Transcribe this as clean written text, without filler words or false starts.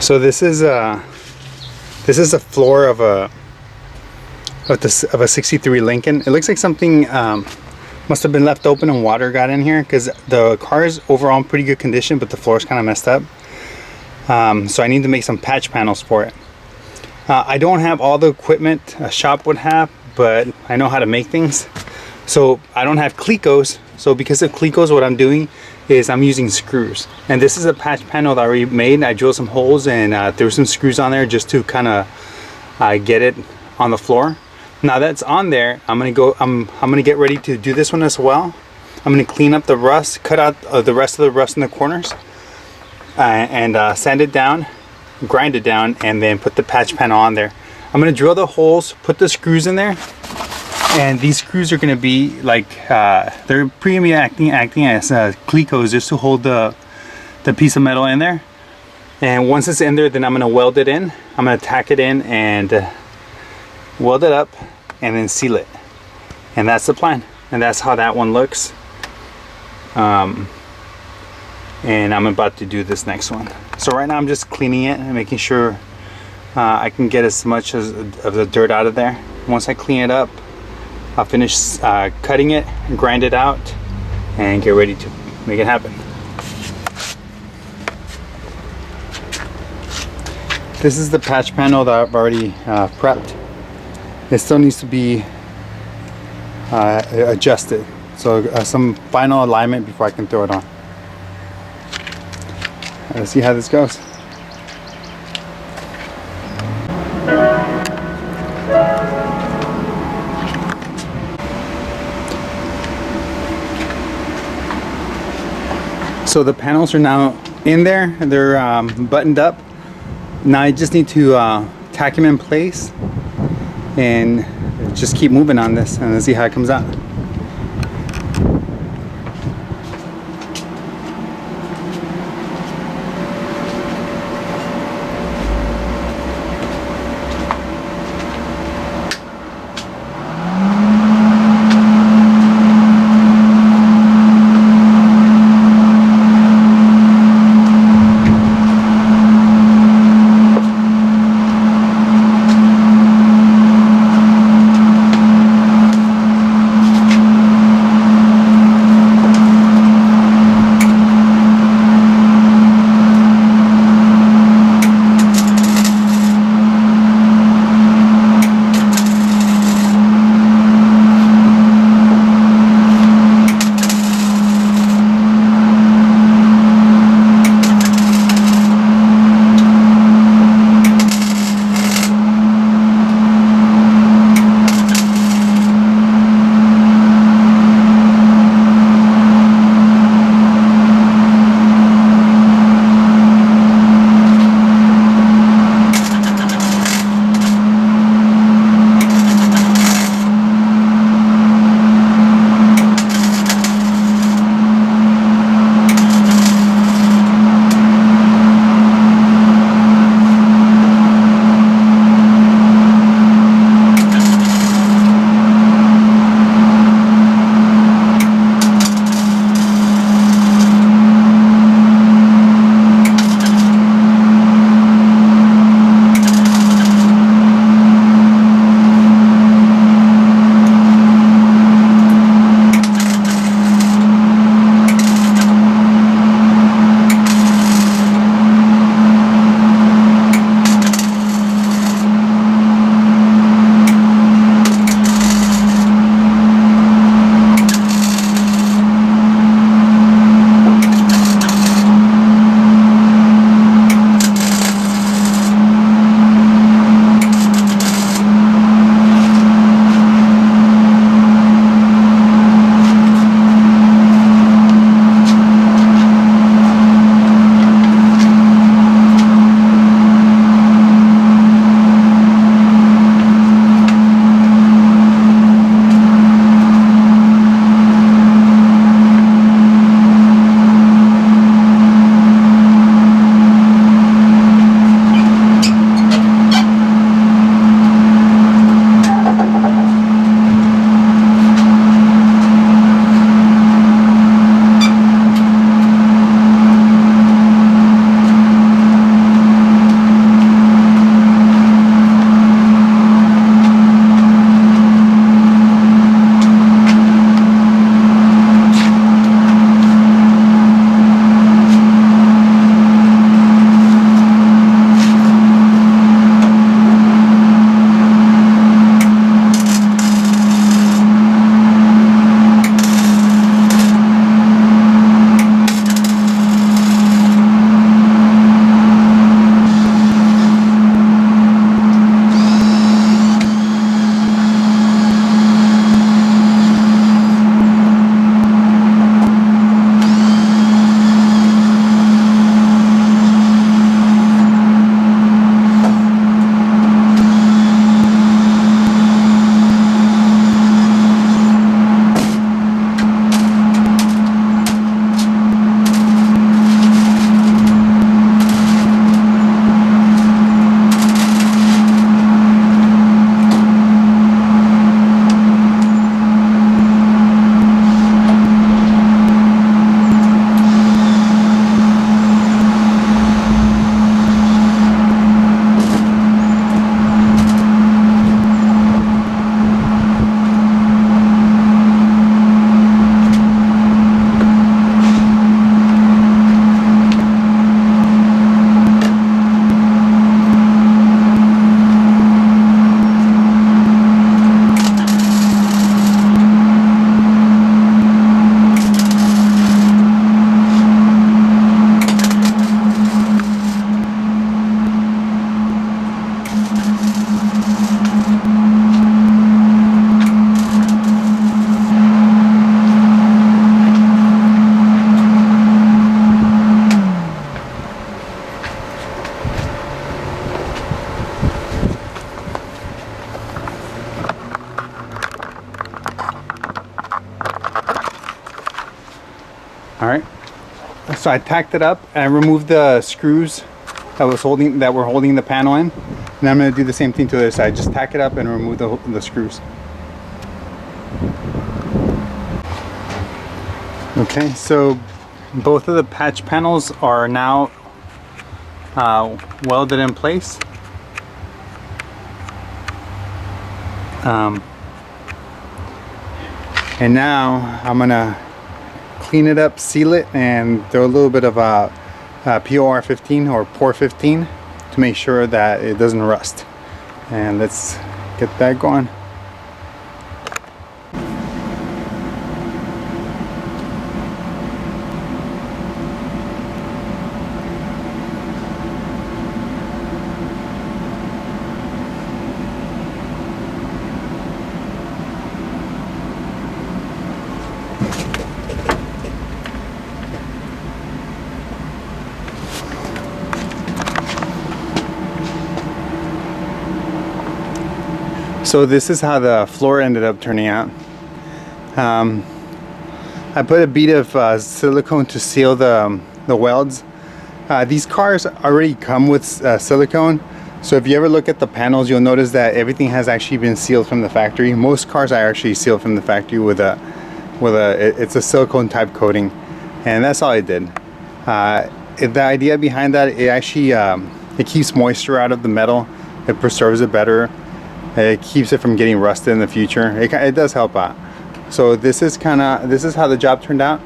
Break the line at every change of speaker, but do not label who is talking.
So this is a floor of a 63 Lincoln. It looks like something must have been left open and water got in here, because the car is overall in pretty good condition, but the floor is kind of messed up. So I need to make some patch panels for it. I don't have all the equipment a shop would have, but I know how to make things. So I don't have Clecos. So because of Clecos, what I'm doing is I'm using screws. And this is a patch panel that I already made. I drilled some holes and threw some screws on there just to kind of get it on the floor. Now that's on there, I'm gonna get ready to do this one as well. I'm gonna clean up the rust, cut out the rest of the rust in the corners, and sand it down, grind it down, and then put the patch panel on there. I'm gonna drill the holes, put the screws in there, and these screws are gonna be like they're pretty acting as Clecos, just to hold the piece of metal in there. And once it's in there, then I'm gonna weld it in. I'm gonna tack it in and weld it up and then seal it. And that's the plan, and that's how that one looks. And I'm about to do this next one. So right now I'm just cleaning it and making sure I can get as much of the dirt out of there. Once I clean it up, I'll finish cutting it, grind it out, and get ready to make it happen. This is the patch panel that I've already prepped. It still needs to be adjusted, so some final alignment before I can throw it on. Let's see how this goes. So the panels are now in there, they're buttoned up. Now I just need to tack them in place and just keep moving on this, and let's see how it comes out. So I tacked it up and I removed the screws that were holding the panel in. And I'm going to do the same thing to the other side. Just tack it up and remove the screws. Okay, so both of the patch panels are now welded in place. And now I'm gonna clean it up, seal it, and throw a little bit of POR 15 or POR 15 to make sure that it doesn't rust. And let's get that going. So this is how the floor ended up turning out. I put a bead of silicone to seal the welds. These cars already come with silicone, so if you ever look at the panels, you'll notice that everything has actually been sealed from the factory. Most cars are actually sealed from the factory with it's a silicone type coating, and that's all I did. The idea behind that, it actually it keeps moisture out of the metal. It preserves it better. It keeps it from getting rusted in the future. It does help out. So this is how the job turned out.